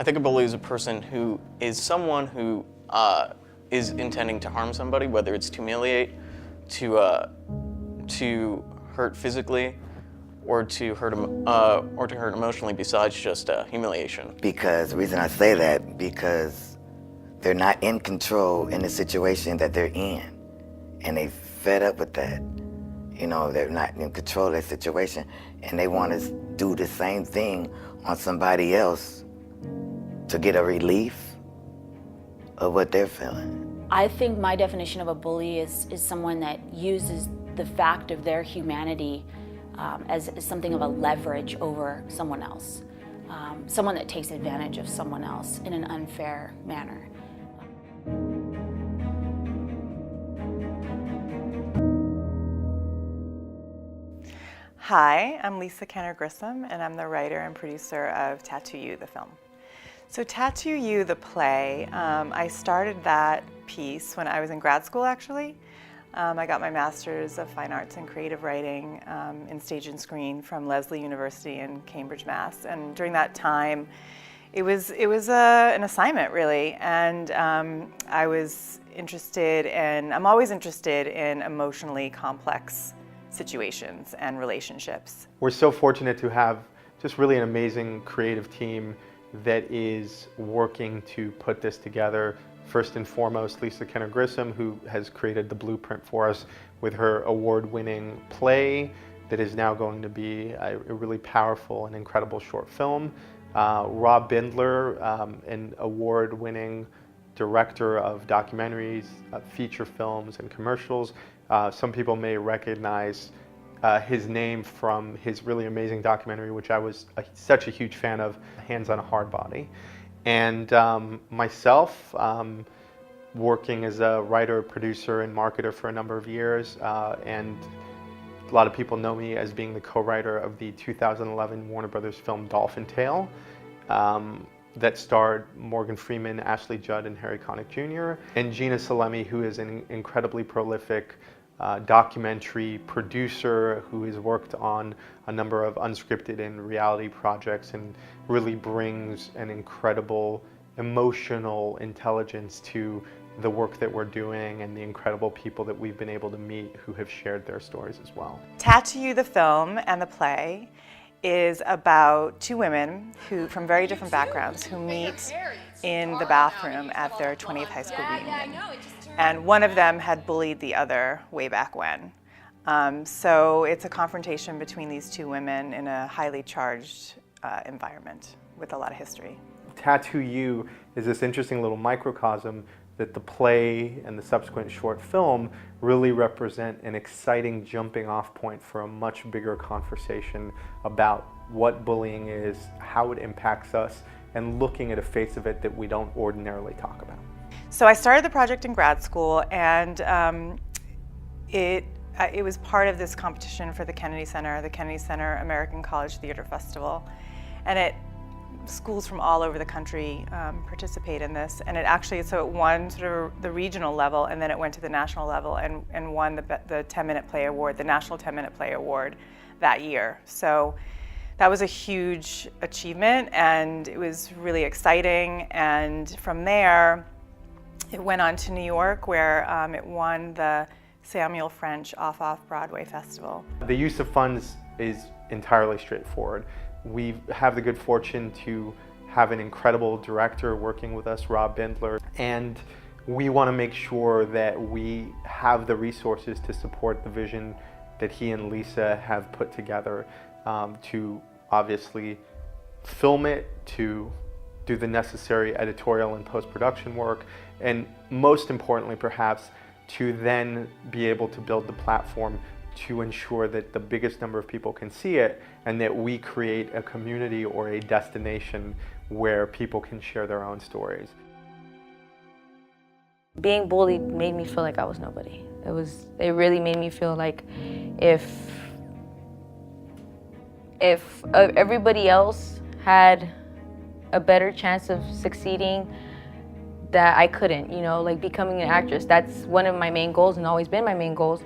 I think a bully is a person who is someone who is intending to harm somebody, whether it's to humiliate, to hurt physically, or to hurt emotionally, besides just humiliation. Because the reason I say that, because they're not in control in the situation that they're in, and they fed up with that. You know, they're not in control of that situation, and they want to do the same thing on somebody else to get a relief of what they're feeling. I think my definition of a bully is someone that uses the fact of their humanity as something of a leverage over someone else. Someone that takes advantage of someone else in an unfair manner. Hi, I'm Lisa Kenner Grissom, and I'm the writer and producer of Tattoo You, the film. So Tattoo You, the play, I started that piece when I was in grad school, actually. I got my Master's of Fine Arts and Creative Writing in Stage and Screen from Lesley University in Cambridge, Mass. And during that time, it was an assignment, really, and I was interested in, I'm always interested in emotionally complex situations and relationships. We're so fortunate to have just really an amazing creative team that is working to put this together. First and foremost, Lisa Kenner Grissom, who has created the blueprint for us with her award-winning play that is now going to be a really powerful and incredible short film. Rob Bindler, an award-winning director of documentaries, feature films, and commercials. Some people may recognize his name from his really amazing documentary, which I was such a huge fan of, Hands on a Hard Body. And myself, working as a writer, producer, and marketer for a number of years, and a lot of people know me as being the co-writer of the 2011 Warner Brothers film Dolphin Tale, that starred Morgan Freeman, Ashley Judd, and Harry Connick Jr., and Gina Salemi, who is an incredibly prolific documentary producer who has worked on a number of unscripted and reality projects and really brings an incredible emotional intelligence to the work that we're doing and the incredible people that we've been able to meet who have shared their stories as well. Tattoo You, the film and the play is about two women who, from very different backgrounds, who meet in the bathroom at their 20th high school reunion. And one of them had bullied the other way back when. So it's a confrontation between these two women in a highly charged environment with a lot of history. Tattoo You is this interesting little microcosm that the play and the subsequent short film really represent an exciting jumping off point for a much bigger conversation about what bullying is, how it impacts us, and looking at a face of it that we don't ordinarily talk about. So I started the project in grad school, and it was part of this competition for the Kennedy Center American College Theater Festival, and schools from all over the country participate in this, and so it won sort of the regional level, and then it went to the national level and won the 10-minute play award, the National 10-minute play award that year. So that was a huge achievement, and it was really exciting. And from there, it went on to New York, where it won the Samuel French Off-Broadway Festival. The use of funds is entirely straightforward. We have the good fortune to have an incredible director working with us, Rob Bindler, and we want to make sure that we have the resources to support the vision that he and Lisa have put together, to obviously film it, to do the necessary editorial and post-production work, and most importantly perhaps, to then be able to build the platform to ensure that the biggest number of people can see it, and that we create a community or a destination where people can share their own stories. Being bullied made me feel like I was nobody. It really made me feel like if everybody else had a better chance of succeeding, that I couldn't, like becoming an actress. That's one of my main goals and always been my main goals.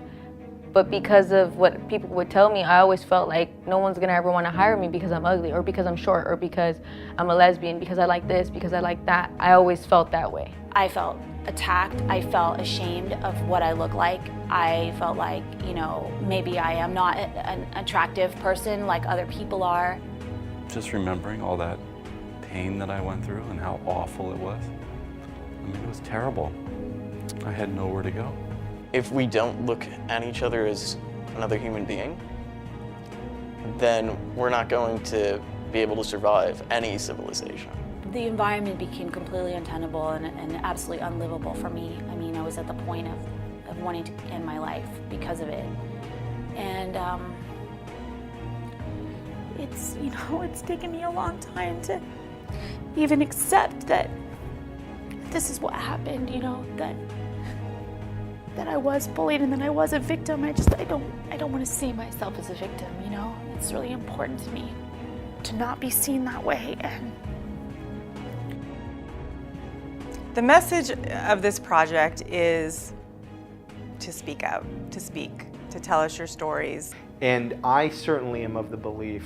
But because of what people would tell me, I always felt like no one's gonna ever wanna hire me because I'm ugly, or because I'm short, or because I'm a lesbian, because I like this, because I like that. I always felt that way. I felt attacked. I felt ashamed of what I look like. I felt like, maybe I am not an attractive person like other people are. Just remembering all that pain that I went through and how awful it was. I mean, it was terrible. I had nowhere to go. If we don't look at each other as another human being, then we're not going to be able to survive any civilization. The environment became completely untenable and absolutely unlivable for me. I mean, I was at the point of wanting to end my life because of it. And it's taken me a long time to even accept that this is what happened, that I was bullied and that I was a victim. I don't want to see myself as a victim, It's really important to me to not be seen that way. And The message of this project is to speak out, to tell us your stories. And I certainly am of the belief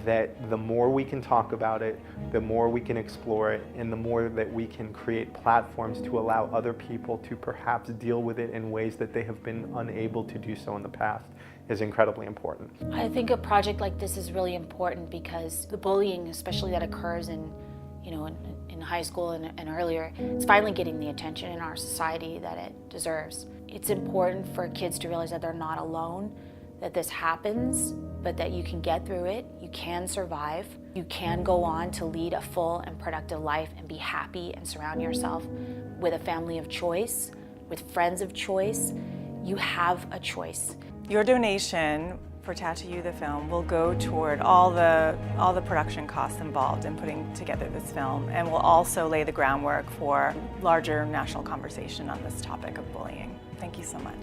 that the more we can talk about it, the more we can explore it, and the more that we can create platforms to allow other people to perhaps deal with it in ways that they have been unable to do so in the past is incredibly important. I think a project like this is really important because the bullying, especially that occurs in high school and earlier, it's finally getting the attention in our society that it deserves. It's important for kids to realize that they're not alone, that this happens, but that you can get through it, you can survive, you can go on to lead a full and productive life and be happy and surround yourself with a family of choice, with friends of choice. You have a choice. Your donation for Tattoo You the film will go toward all the production costs involved in putting together this film, and will also lay the groundwork for larger national conversation on this topic of bullying. Thank you so much.